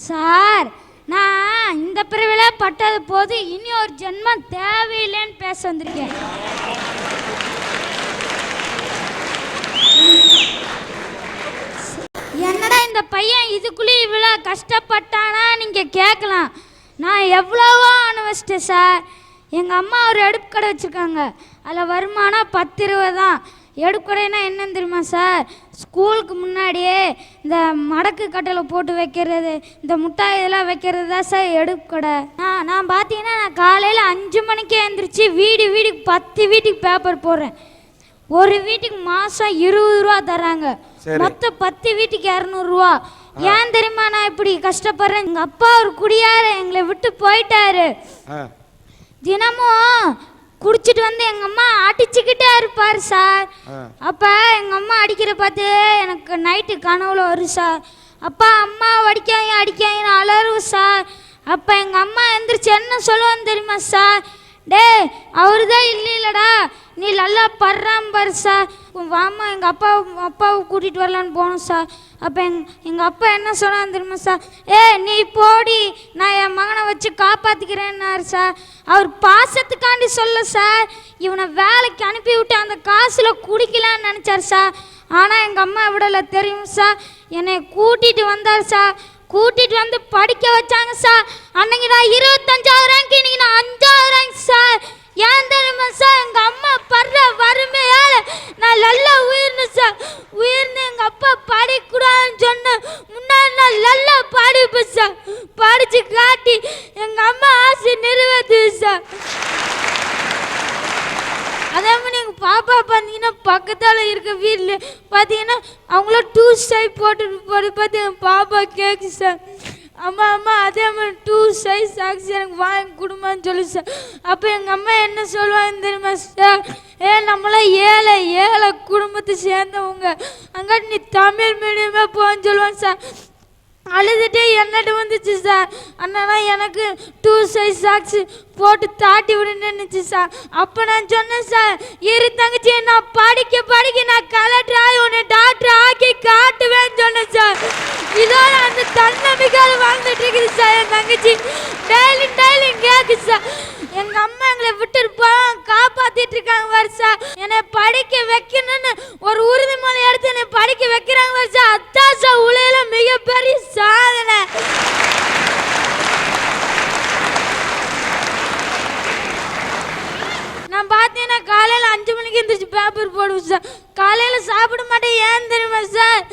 Sir, நான் இந்த பிரிவில பட்டது போது இனி ஒரு ஜென்மம் தேவையில்லைன்னு பேச வந்திருக்கேன். என்னடா இந்த பையன் இதுக்குள்ளேயும் இவ்வளோ கஷ்டப்பட்டானா நீங்கள் கேட்கலாம். நான் எவ்வளவோ அனுபவிச்சிட்டேன் சார். எங்கள் அம்மா ஒரு அடுப்பு கடை வச்சுருக்காங்க. அதில் வருமானம் 10-20 தான். எடுப்பு கடைன்னா என்னன்னு தெரியுமா சார்? ஸ்கூலுக்கு முன்னாடியே இந்த மடக்கு கட்டலை போட்டு வைக்கிறது, இந்த முட்டாய் இதெல்லாம் வைக்கிறது தான் சார் எடுப்பு கடை. நான் பார்த்தீங்கன்னா நான் காலையில் 5 மணிக்கே எழுந்திரிச்சு வீட்டுக்கு 10 வீட்டுக்கு பேப்பர் போடுறேன். ஒரு வீட்டுக்கு மாதம் 20 ரூபா தராங்க. மொத்தம் 10 வீட்டுக்கு 200 ரூபா. ஏன் தெரியுமா நான் இப்படி கஷ்டப்படுறேன்? எங்கள் அப்பா ஒரு குடியார எங்களை விட்டு போயிட்டாரு. தினமும் குடிச்சிட்டு வந்து எங்கள் அம்மா அடிச்சுக்கிட்டே இருப்பார் சார். அப்போ எங்கள் அம்மா அடிக்கிற பார்த்து எனக்கு நைட்டு கனவுல வரும் சார். அப்பா அம்மா அடிக்காங்க அலறும் சார். அப்போ எங்கள் அம்மா எந்திரிச்சு என்ன சொல்லுவான்னு தெரியுமா சார்? டே, அவரு தான் இல்லைடா, நீ நல்லா படுறான் பாரு சார், வாமா எங்கள் அப்பாவை கூட்டிகிட்டு வரலான்னு போனோம் சார். அப்போ எங்கள் அப்பா என்ன சொன்னான்னு தெரியுமா சார்? நீ போடி, நான் என் மகனை வச்சு காப்பாற்றிக்கிறேன்னாரு சார். அவர் பாசத்துக்காண்டி சொல்ல சார். இவனை வேலைக்கு அனுப்பி விட்டு அந்த காசில் குடிக்கலான்னு நினச்சார் சார். ஆனால் எங்கள் அம்மா விடலை தெரியும் சார். என்னை கூட்டிகிட்டு வந்தார் சார். கூட்டிகிட்டு வந்து படிக்க வச்சாங்க சார். அன்னைக்கு நான் 25வது ரேங்க், இன்னைக்கு நான் 5வது ரேங்க் சார். ஏன் தெரியுமா சார்? எங்கள் அம்மா படுற வறுமையால் நான் நல்லா உயிர்னேன் சார். உயிர்னு எங்கள் அப்பா படிக்கூடாதுன்னு சொன்ன முன்னாடி நான் நல்லா படிப்பேன் சார். படித்து காட்டி எங்கள் அம்மா ஆசை நிறைவேற்றுது சார். அதே மாதிரி எங்கள் பாப்பா பார்த்தீங்கன்னா பக்கத்தில் இருக்க வீட்டில் பார்த்தீங்கன்னா அவங்கள 2 சைஸ் போட்டு பார்த்து என் பாப்பா கேட்கு சார். அம்மா அதே மாதிரி 2 சைஸ் சாக்ஸ் எனக்கு வாங்கி கொடுமான்னு சொல்லு சார். அப்போ எங்கள் அம்மா என்ன சொல்லுவாங்க தெரியுமா சார்? நம்மளாம் ஏழை குடும்பத்தை சேர்ந்தவங்க, அங்கே நீ தமிழ் மீடியமே போன்னு சொல்லுவாங்க சார். அழுதுகிட்டே என்னட்டு வந்துச்சு சார். அண்ணா எனக்கு 2 சைஸ் சாக்ஸ் போட்டு தாட்டி விடுன்னு சார். அப்போ நான் சொன்னேன் சார், இரு தங்கச்சி, நான் படிக்க நான் கலெக்டர் ஆகி உன்னை டாக்டர் ஆக்கி காட்டுவேன்னு சொன்னேன் சார். இதோட அந்த தன்னம்பிக்கையால் வாழ்ந்துட்டு இருக்குது சார் என் தங்கச்சி. டெய்லி கேட்கு சார். எங்கள் அம்மா எங்களை விட்டுட்டு போவாங்க, காப்பாற்றிட்டு இருக்காங்க வருஷா. என்னை படிக்க வைக்கணும்னு ஒரு உறுதிமொழி எடுத்து என்னை படிக்க வைக்கிறாங்க வருஷா. அதான் சார் உலகில மிகப்பெரிய சாதனை. நான் பார்த்தீங்கன்னா காலையில் 5 மணிக்கு எழுந்திரிச்சு பேப்பர் போடுவேன் சார். காலையில் சாப்பிட மாட்டேன். ஏன் தெரியுமா சார்?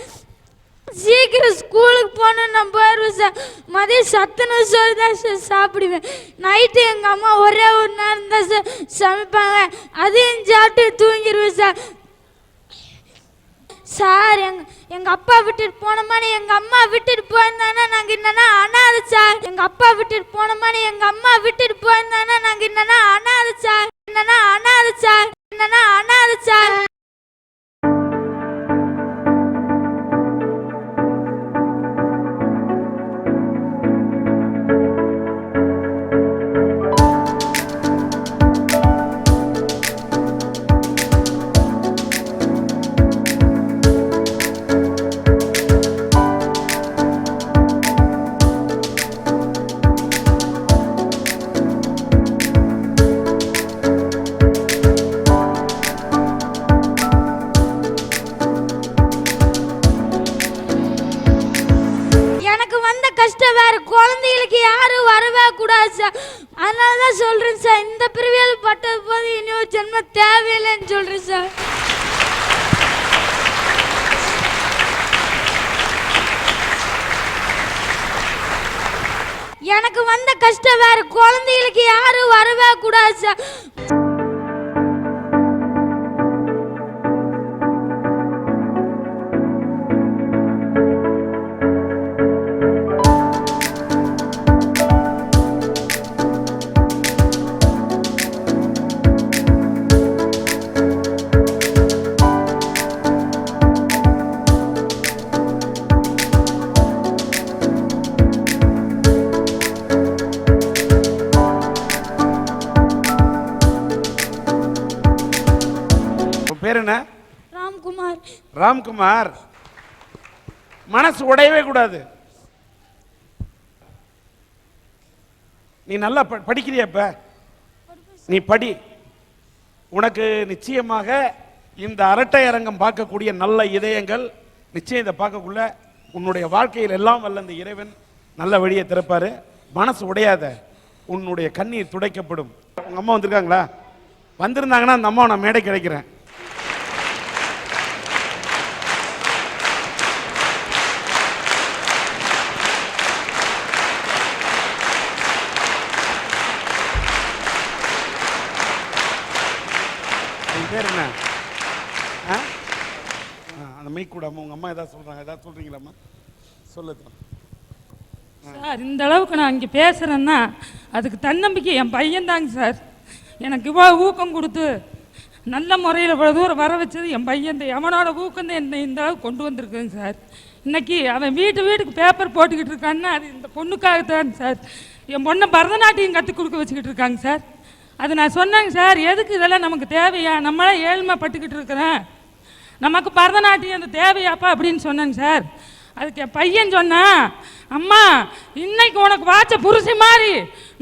சீக்கிரம் ஸ்கூலுக்கு போகணுன்னு நான் போயிடுவேன் சார். மதியம் சத்துணவு சோறு தான் சார் சாப்பிடுவேன். நைட்டு எங்கள் அம்மா ஒரே ஒரு நேரம் தான் சார் சமைப்பாங்க. அதையும் சாப்பிட்டு தூங்கிடுவேன் சார். சார், எங்கள் அப்பா விட்டுட்டு போன மாதிரி எங்கள் அம்மா விட்டுட்டு போயிருந்தானே நாங்கள் என்னன்னா அனாதை சார். எங்கள் அப்பா விட்டுட்டு போன மாதிரி எங்கள் அம்மா விட்டுட்டு போயிருந்தானே நாங்கள் என்னன்னா அனாதை சார். கஷ்டம் வேறு குழந்தைகளுக்கு யாரும் வரவே கூடாது சார். அதனால தான் சொல்கிறேன் சார், இந்த பிரிவியல் பட்டது போது இனி ஒரு ஜென்மம் தேவையில்லைன்னு சொல்கிறேன் சார். எனக்கு வந்த கஷ்டம் வேறு குழந்தைகளுக்கு யாரும் வரவே கூடாது சார். பேர் என்ன? ராம்குமார். ராம்குமார், மனசு உடையவே கூடாது. நீ நல்லா படிக்கிறியா இப்ப? நீ படி. உனக்கு நிச்சயமாக இந்த அரட்டை அரங்கம் பார்க்கக்கூடிய நல்ல இதயங்கள் நிச்சயம் இதை பார்க்கக்குள்ள உன்னுடைய வாழ்க்கையில் எல்லாம் வல்ல இந்த இறைவன் நல்ல வழியை திறப்பாரு. மனசு உடையாத, உன்னுடைய கண்ணீர் துடைக்கப்படும். உங்க அம்மா வந்திருக்காங்களா? வந்திருந்தாங்கன்னா அந்த அம்மா நான் மேடை கிடைக்கிறேன். பேர் என்ன? அந்த மைக் கூட உங்க அம்மா ஏதாவது சொல்றாங்க, ஏதாவது சொல்றீங்களாம்மா? சொல்லுங்க சார். இந்த அளவுக்கு நான் இங்கே பேசுகிறேன்னா அதுக்கு தன்னம்பிக்கை என் பையன் தாங்க சார். எனக்கு இவ்வளோ ஊக்கம் கொடுத்து நல்ல முறையில் இவ்வளோ தூரம் வர வச்சது என் பையன் தான். அவனோட ஊக்கம் தான் என்னை இந்த அளவுக்கு கொண்டு வந்திருக்குங்க சார். இன்னைக்கு அவன் வீட்டுக்கு பேப்பர் போட்டுக்கிட்டு இருக்கான்னா அது இந்த பொண்ணுக்காகத்தான் சார். என் பொண்ணை பரதநாட்டியம் கற்றுக் கொடுக்க வச்சுக்கிட்டு இருக்காங்க சார். அது நான் சொன்னேங்க சார், எதுக்கு இதெல்லாம் நமக்கு தேவையா? நம்மளாம் ஏழ்மைப்பட்டுக்கிட்டு இருக்கிறேன், நமக்கு பரதநாட்டியம் அந்த தேவையாப்பா அப்படின்னு சொன்னேங்க சார். அதுக்கு என் பையன் சொன்னான், அம்மா இன்னைக்கு உனக்கு வாட்ச புருஷி மாதிரி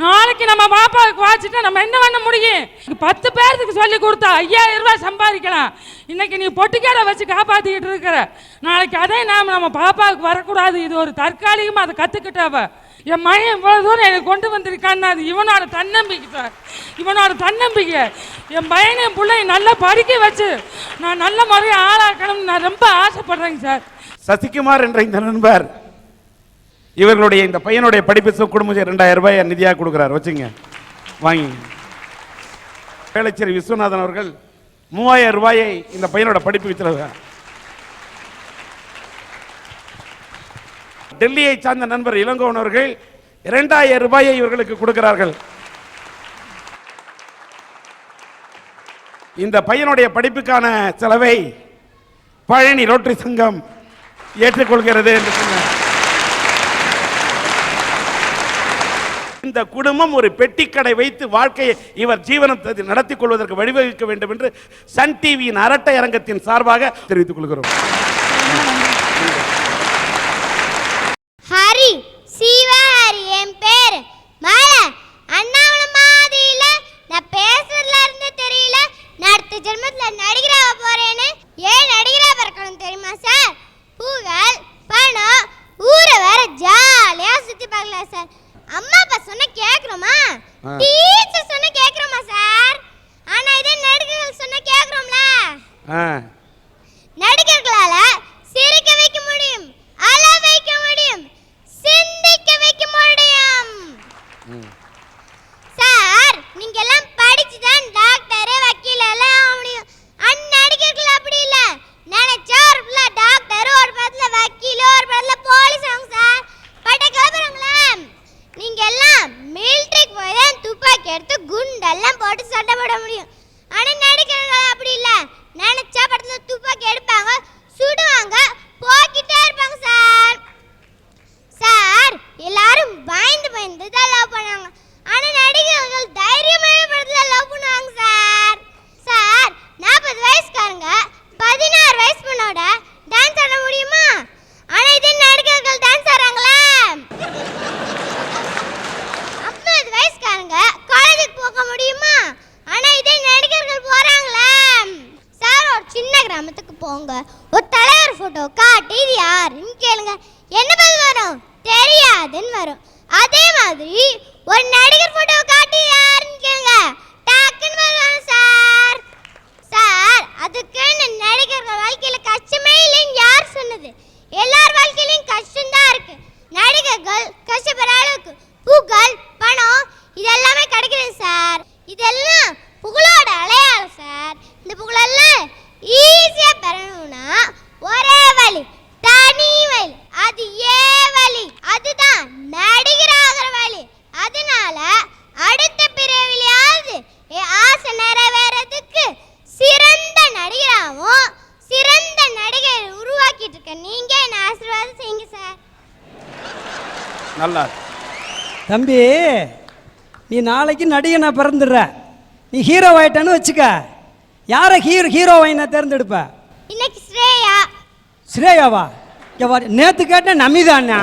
நாளைக்கு நம்ம பாப்பாவுக்கு வாட்சிட்டா நம்ம என்ன பண்ண முடியும்? 10 பேருக்கு சொல்லி கொடுத்தா 5000 ரூபாய் சம்பாதிக்கலாம். இன்னைக்கு நீ பொட்டிக்கடை வச்சு காப்பாற்றிக்கிட்டு இருக்கிற, நாளைக்கு அதே நம்ம பாப்பாவுக்கு வரக்கூடாது. இது ஒரு தற்காலிகமாக அதை கற்றுக்கிட்டாவ. என் மகன் இவ்வளோ தூரம் எனக்கு கொண்டு வந்திருக்கான்னு அது இவனோட தன்னம்பிக்கை சார். இவனோட தன்னம்பிக்கை என் பையனை என் பிள்ளைய நல்லா படிக்க வச்சு நான் நல்ல முறையை ஆளாக்கணும்னு நான் ரொம்ப ஆசைப்படுறேங்க சார். சசிகுமார் என்ற இந்த நண்பர் இவர்களுடைய இந்த பையனுடைய படிப்பு குடும்பம் 2000 ரூபாய் நிதியாக கொடுக்குறார். வச்சுங்க, வாங்கி. வேளச்சேரி விஸ்வநாதன் அவர்கள் 3000 ரூபாயை இந்த பையனோட படிப்பு வச்சிருக்கார். டெல்லியை சார்ந்த நண்பர் இளங்கோவன் அவர்கள் 2000 ரூபாயை இவர்களுக்கு கொடுக்கிறார்கள். இந்த பையனுடைய படிப்புக்கான செலவை பழனி ரோட்டரி சங்கம் ஏற்றுக்கொள்கிறது என்று சொன்னார். இந்த குடும்பம் ஒரு பெட்டிக்கடை வைத்து வாழ்க்கையை இவர் ஜீவனத்தை நடத்திக் கொள்வதற்கு வழிவகுக்க வேண்டும் என்று சன் டிவியின் அரட்டை அரங்கத்தின் சார்பாக தெரிவித்துக் கொள்கிறோம். ஹரி சிவஹரி என் பேர் மலை. அண்ணாவள மாதிரில நான் பேசுறதுல இருந்து தெரியல நான் அடுத்த ஜென்மத்துல நடிகராக போறேன்னு. ஏன் நடிகரா பிறக்கணும் தெரியுமா சார்? புகழ் பணம் ஊரை வேற ஜாலியா சுத்தி பார்க்கலாம் சார். அம்மா அப்பா சொன்ன கேக்குறோமா? டீச்சர் சொன்ன கேக்குறோமா சார்? ஆனா இதே நடிகர்கள் சொன்ன கேக்குறோம்ல? நடிகர்களால சிரிக்க வைக்க முடியும், அழ வைக்க முடியும், சிந்திக்க வைக்க முடியும். சார் நீங்க எல்லாம் படிச்சு தான் டாக்டர் வக்கீல் எல்லாம் ஆக முடியும். நடிகர்கள் அப்படி இல்ல, நினைச்சா ஒரு படத்துல டாக்டர், ஒரு படத்துல வக்கீல், ஒரு படத்துல போலீஸ் ஆகும் சார். பட்ட கிளம்புறாங்களா? நீங்க எல்லாம் மிலிட்டரிக்கு போய் தான் துப்பாக்கி எடுத்து குண்டெல்லாம் போட்டு சண்டை போட முடியும். ஆனா நடிகர்கள் அப்படி இல்ல, நினைச்சா படத்துல துப்பாக்கி எடுப்பாங்க, சுடுவாங்க, போக்கிட்டே இருப்பாங்க சார். சார் எல்லாரும் பயந்து தான் லவ் பண்ணாங்க. ஆனா நடிகர்கள் தைரியமான படத்துல லவ் பண்ணுவாங்க சார். சார் 40 வயசுக்காரங்க 16 வயசு பொண்ணோட டான்ஸ் ஆட முடியுமா? ஆனா இதே நடிகர்கள் டான்ஸ் ஆடுறாங்களா? 50 வயசுக்காரங்க காலேஜுக்கு போக முடியுமா? ஆனா இதே நடிகர்கள் போறாங்களா? சார் ஒரு சின்ன கிராமத்துக்கு போங்க, ஒரு தலைவர் போட்டோ காட்டி இது யாருன்னு கேளுங்க, என்ன பதில் வரும்? தெரியாதுன்னு வரும். அதே மாதிரி ஒரு நடிகர் போட்டோ காட்டி யாருன்னு கேளுங்க, டக்குன்னு வருவாங்க சார். சார் அதுக்குன்னு நடிகர்கள் வாழ்க்கையில கஷ்டமே இல்லைன்னு யார் சொன்னது? எல்லார் வாழ்க்கையிலும் கஷ்டம் தான் இருக்கு. நடிகர்கள் கஷ்டப்படுற அளவுக்கு புகழ் பணம் இதெல்லாமே கிடைக்கிறது சார். இதெல்லாம் புகழோட அடையாளம் சார். இந்த புகழெல்லாம் ஈஸியா பெறணும்னா ஒரே வழி, தனி வழி, அது வழி, அதுதான் நடிகராகிற வழி. அதனால அடுத்த பிறவிலையாவது ஆசை நிறைவேறதுக்கு சிறந்த நடிகராகவும் சிறந்த நடிகரை உருவாக்கிட்டு இருக்க நீங்க என்ன ஆசீர்வாதம் செய்யுங்க சார். நல்லா தம்பி, நீ நாளைக்கு நடிகனா பிறந்துடுற, நீ ஹீரோ ஆயிட்டான்னு வச்சுக்க, யாரை ஹீரோவை நான் தேர்ந்தெடுப்ப? இன்னைக்கு ஸ்ரேயா. ஸ்ரேயாவா? நேத்து கேட்ட நமிதாண்ணா,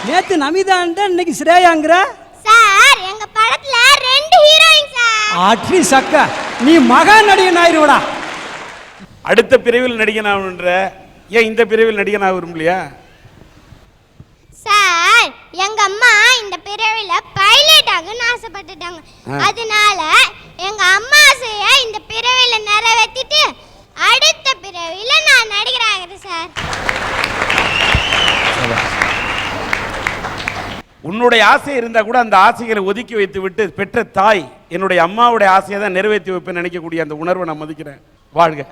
நேத்து நமிதான்ட்ட இன்னைக்கு ஸ்ரேயாங்கிற. படத்துல 2 ஹீரோயின் சார். ஆட்ரி சக்க, நீ மகா நடிகன் ஆயிருவடா. அடுத்த பிரிவில் நடிகன் ஆகணுன்ற, ஏன் இந்த பிரிவில் நடிகன் ஆக விரும்பலையா? சார் எங்க அம்மா இந்த பிறவில பைலட் ஆகணும்னு ஆசைப்பட்டுட்டாங்க. அதனால எங்க அம்மா ஆசைய இந்த பிறவில நிறைவேற்றிட்டு அடுத்த பிறவில நான் நடிகர் ஆகிறேன் சார். உன்னுடைய ஆசை இருந்தா கூட அந்த ஆசைகளை ஒதுக்கி வைத்து விட்டு பெற்ற தாய் என்னுடைய அம்மாவுடைய ஆசையை தான் நிறைவேற்றி வைப்பேன்னு நினைக்கக்கூடிய அந்த உணர்வை நான் மதிக்கிறேன். வாழ்க.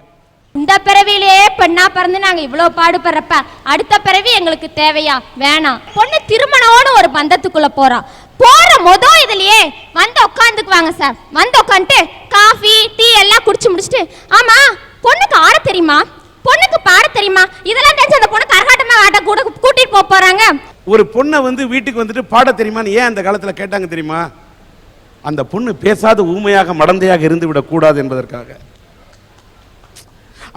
இந்த பிறவிலேயே பெண்ணா பிறந்து நாங்க இவ்வளவு பாடுபடுறப்ப அடுத்த பிறவி எங்களுக்கு தேவையா? வேணாம். பொண்ணு திருமணம்னு ஒரு பந்தத்துக்குள்ள போறா. போற இதுலயே வந்து உட்காந்துக்குவாங்க சார். வந்து உட்காந்துட்டு காஃபி டீ எல்லாம் குடிச்சு முடிச்சுட்டு, ஆமா பொண்ணுக்கு ஆட தெரியுமா, பொண்ணுக்கு பாட தெரியுமா, இதெல்லாம் தெரிஞ்சு அந்த பொண்ணு கரகாட்டமா ஆட்ட கூட கூட்டிட்டு போறாங்க. ஒரு பொண்ணை வந்து வீட்டுக்கு வந்துட்டு பாட தெரியுமான்னு ஏன் அந்த காலத்துல கேட்டாங்க தெரியுமா? அந்த பொண்ணு பேசாத ஊமையாக மடந்தையாக இருந்து விடக் கூடாது என்பதற்காக.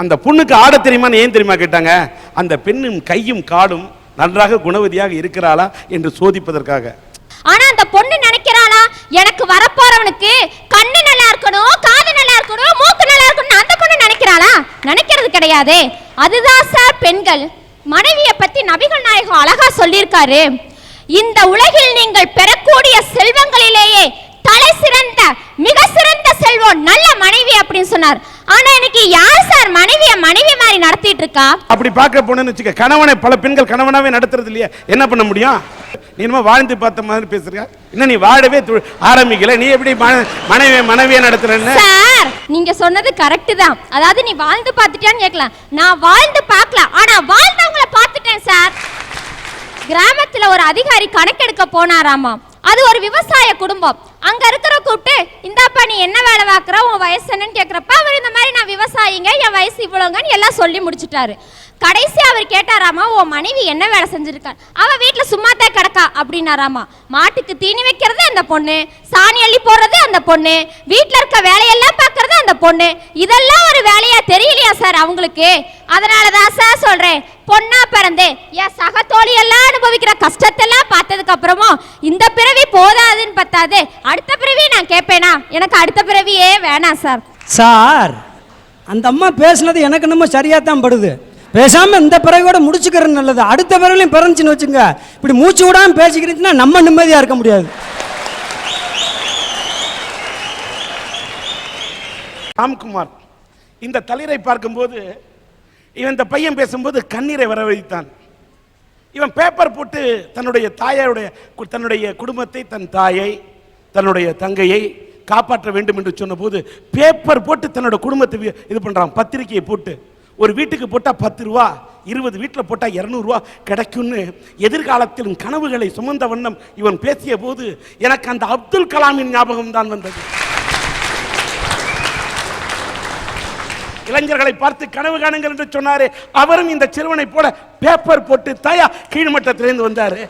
அந்த பொண்ணுக்கு ஆட தெரியுமான்னு ஏன் தெரியுமா கேட்டாங்க? அந்த பெண்ணும் கையும் காலும் நன்றாக குணவதியாக இருக்கிறாளா என்று சோதிப்பதற்காக. ஆனா அந்த பொண்ணு நினைக்கிறாளா, எனக்கு வரப்போறவனுக்கு கண்ணு நல்லா இருக்கணும், காது நல்லா இருக்கணும், மூக்கு நல்லா இருக்கணும், அந்த பொண்ணு நினைக்கிறாளா? நினைக்கிறது கிடையாது. அதுதான் சார் பெண்கள். மனைவியை பத்தி நபிகள் நாயகம் அழகா சொல்லியிருக்காரு. இந்த உலகில் நீங்கள் பெறக்கூடிய செல்வங்களிலேயே தலை சிறந்த மிக சிறந்த செல்வம் நல்ல மனைவி அப்படின்னு சொன்னார். ஆனா இன்னைக்கு யார் சார் மனைவியை மனைவி மாதிரி நடத்திட்டு இருக்கா? அப்படி பார்க்க போனேன்னு வச்சுக்க, கணவனை பல பெண்கள் கணவனாவே நடத்துறது இல்லையா? என்ன பண்ண முடியும்? நீ என்னமோ வாழ்ந்து பார்த்த மாதிரி பேசுறியா? இன்னும் நீ வாழவே ஆரம்பிக்கல, நீ எப்படி மனைவியை நடத்துறன்னு? சார் நீங்க சொன்னது கரெக்ட் தான். அதாவது நீ வாழ்ந்து பார்த்துட்டியான்னு கேட்கலாம். நான் வாழ்ந்து பார்க்கல, ஆனா வாழ்ந்தவங்களை பார்த்துட்டேன் சார். கிராமத்துல ஒரு அதிகாரி கணக்கெடுக்க போனாராமா. அது ஒரு விவசாய குடும்பம். அங்க இருக்கிற கூப்பிட்டு, இந்தாப்பா நீ என்ன வேலை பார்க்குற, உன் வயசு என்னன்னு கேட்குறப்ப அவர் இந்த மாதிரி நான் விவசாயிங்க, என் வயசு இவ்வளோங்கன்னு எல்லாம் சொல்லி முடிச்சுட்டாரு. கடைசி அவர் கேட்டாராமா, உன் மனைவி என்ன வேலை செஞ்சிருக்காரு? அவ வீட்டுல சும்மாத்தான் கிடக்கா அப்படின்னாராமா. மாட்டுக்கு தீனி வைக்கிறது அந்த பொண்ணு, சாணி அள்ளி போடுறது அந்த பொண்ணு, வீட்டுல இருக்க வேலையெல்லாம் பார்க்கறது அந்த பொண்ணு. இதெல்லாம் ஒரு வேலையா தெரியலையா சார் அவங்களுக்கு? அதனாலதான் சார் சொல்றேன், பொண்ணா பிறந்து என் சக தோழி எல்லாம் அனுபவிக்கிற கஷ்டத்தெல்லாம் பார்த்ததுக்கு அப்புறமும் இந்த பிறவி போதாதுன்னு பத்தாது, அடுத்த பிறவி நான் கேட்பேனா? எனக்கு அடுத்த பிறவியே வேணாம் சார். சார் அந்த அம்மா பேசுனது எனக்கு என்னமோ சரியா தான் படுது. பேசாம இந்த பிறவியோட முடிச்சுக்கிறது நல்லது. அடுத்த பிறவிலையும் பிறந்துச்சுன்னு வச்சுங்க, இப்படி மூச்சு விடாம பேசிக்கிறீங்கன்னா நம்ம நிம்மதியா இருக்க முடியாது. ராம்குமார் இந்த தளிரை பார்க்கும்போது, இவன் இந்த பையன் பேசும்போது கண்ணீரை வரவழைத்தான். இவன் பேப்பர் போட்டு தன்னுடைய குடும்பத்தை, தன் தாயை, தன்னுடைய தங்கையை காப்பாற்ற வேண்டும் என்று சொன்ன போது பேப்பர் போட்டு தன்னோட குடும்பத்தை இது பண்றான். பத்திரிகையை போட்டு ஒரு வீட்டுக்கு போட்டா 10 ரூபா, 20 வீட்டில் போட்டா 200 ரூபா கிடைக்கும்னு எதிர்காலத்திலும் கனவுகளை சுமந்த வண்ணம் இவன் பேசிய போது எனக்கு அந்த அப்துல் கலாமின் ஞாபகம் தான் வந்தது. இளைஞர்களை பார்த்து கனவு காணுங்கள் என்று சொன்னாரே, அவரும் இந்த சிறுவனை போல பேப்பர் போட்டு தாயா கீழ்மட்டத்திலிருந்து வந்தாரு.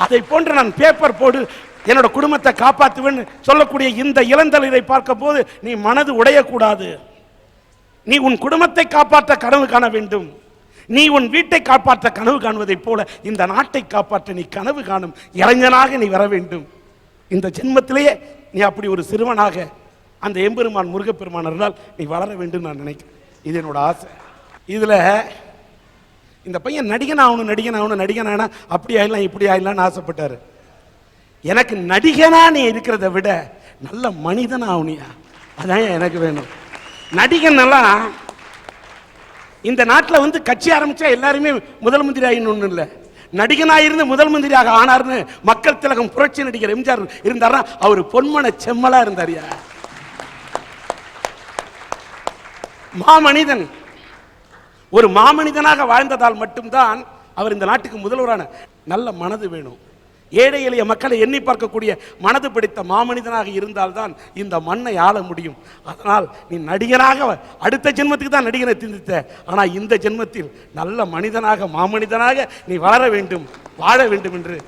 அதை போன்று நான் பேப்பர் போடு என்னோட குடும்பத்தை காப்பாற்றுவேன்னு சொல்லக்கூடிய இந்த இளந்தளிரை பார்க்க போது நீ மனது உடையக்கூடாது. நீ உன் குடும்பத்தை காப்பாற்ற கனவு காண வேண்டும். நீ உன் வீட்டை காப்பாற்ற கனவு காணுவதைப் போல இந்த நாட்டை காப்பாற்ற நீ கனவு காணும் இளைஞனாக நீ வர வேண்டும். இந்த ஜென்மத்திலேயே நீ அப்படி ஒரு சிறுவனாக அந்த எம்பெருமான் முருகப்பெருமான் இருந்தால் நீ வளர வேண்டும் நான் நினைக்கிறேன். இது என்னோட ஆசை. இதுல இந்த பையன் நடிகன் ஆகணும் அப்படி ஆயிடலாம் இப்படி ஆயிடலாம்னு ஆசைப்பட்டாரு. எனக்கு நடிகனா நீ இருக்கிறத விட நல்ல மனிதனா ஆகணியா, அதான் எனக்கு வேணும். நடிகன் எல்லாம் இந்த நாட்டில் வந்து கட்சி ஆரம்பிச்சா எல்லாருமே முதல் மந்திரி ஆயின்னு இல்லை. நடிகனாயிருந்து முதல் மந்திரியாக ஆனார்னு மக்கள் திலகம் புரட்சி நடிகர் எம்ஜிஆர் இருந்தாரா, அவர் பொன்மன செம்மலா இருந்தாரியா. மாமனிதன் ஒரு மாமனிதனாக வாழ்ந்ததால் மட்டும்தான் அவர் இந்த நாட்டுக்கு முதல்வரான. நல்ல மனது வேணும். ஏழை எளிய மக்களை எண்ணி பார்க்கக்கூடிய மனது பிடித்த மாமனிதனாக இருந்தால்தான் இந்த மண்ணை ஆள முடியும். அதனால் நீ நடிகனாக அடுத்த ஜென்மத்துக்கு தான் நடிகனை திந்தித்த, ஆனால் இந்த ஜென்மத்தில் நல்ல மனிதனாக மாமனிதனாக நீ வளர வேண்டும், வாழ வேண்டும் என்று